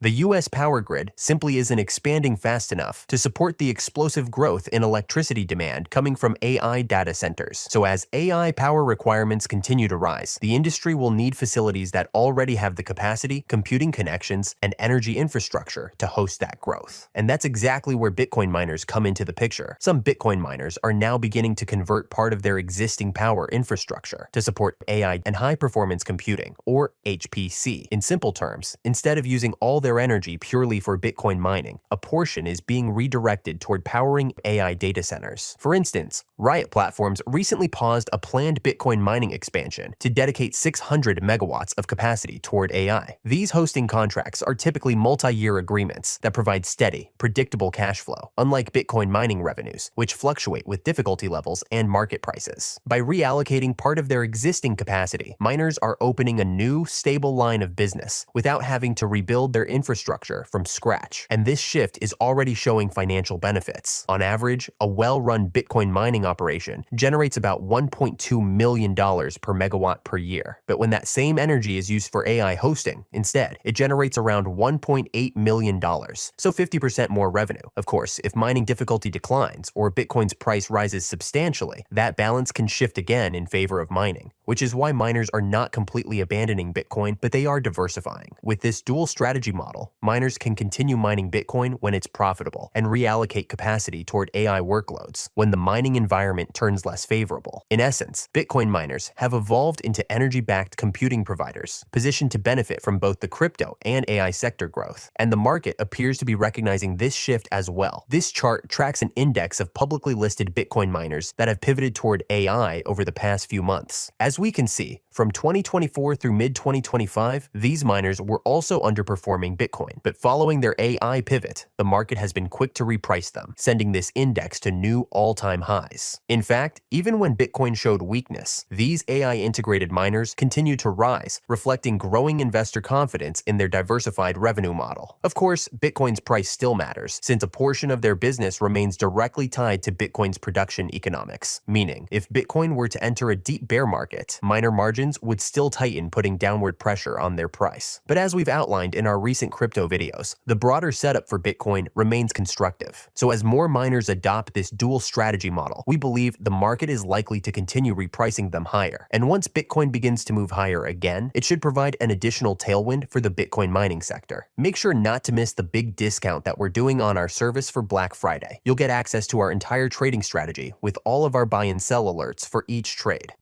The US power grid simply isn't expanding fast enough to support the explosive growth in electricity demand coming from AI data centers. So as AI power requirements continue to rise, the industry will need facilities that already have the capacity, computing connections, and energy infrastructure to host that growth. And that's exactly where Bitcoin miners come into the picture. Some Bitcoin miners are now beginning to convert part of their existing power infrastructure to support AI and high-performance computing, or HPC. In simple terms, instead of using all their energy purely for Bitcoin mining, a portion is being redirected toward powering AI data centers. For instance, Riot Platforms recently paused a planned Bitcoin mining expansion to dedicate 600 megawatts of capacity toward AI. These hosting contracts are typically multi-year agreements that provide steady, predictable cash flow, unlike Bitcoin mining revenues, which fluctuate with difficulty levels and market prices. By reallocating part of their existing capacity, miners are opening a new, stable line of business without having to rebuild their infrastructure from scratch. And this shift is already showing financial benefits. On average, a well-run Bitcoin mining operation generates about $1.2 million per megawatt per year. But when that same energy is used for AI hosting, instead, it generates around $1.8 million, so 50% more revenue. Of course, if mining difficulty declines or Bitcoin's price rises substantially, that balance can shift again in favor of mining, which is why miners are not completely abandoning Bitcoin, but they are diversifying. With this dual strategy model, miners can continue mining Bitcoin when it's profitable and reallocate capacity toward AI workloads when the mining environment turns less favorable. In essence, Bitcoin miners have evolved into energy-backed computing providers, positioned to benefit from both the crypto and AI sector growth. And the market appears to be recognizing this shift as well. This chart tracks an index of publicly listed Bitcoin miners that have pivoted toward AI over the past few months. As we can see, from 2024 through mid-2025, these miners were also underperforming Bitcoin. But following their AI pivot, the market has been quick to reprice them, sending this index to new all-time highs. In fact, even when Bitcoin showed weakness, these AI-integrated miners continued to rise, reflecting growing investor confidence in their diversified revenue model. Of course, Bitcoin's price still matters, since a portion of their business remains directly tied to Bitcoin's production economics. Meaning, if Bitcoin were to enter a deep bear market, miner margins would still tighten, putting downward pressure on their price. But as we've outlined in our recent crypto videos, the broader setup for Bitcoin remains constructive. So as more miners adopt this dual strategy model, we believe the market is likely to continue repricing them higher. And once Bitcoin begins to move higher again, it should provide an additional tailwind for the Bitcoin mining sector. Make sure not to miss the big discount that we're doing on our service for Black Friday. You'll get access to our entire trading strategy with all of our buy and sell alerts for each trade.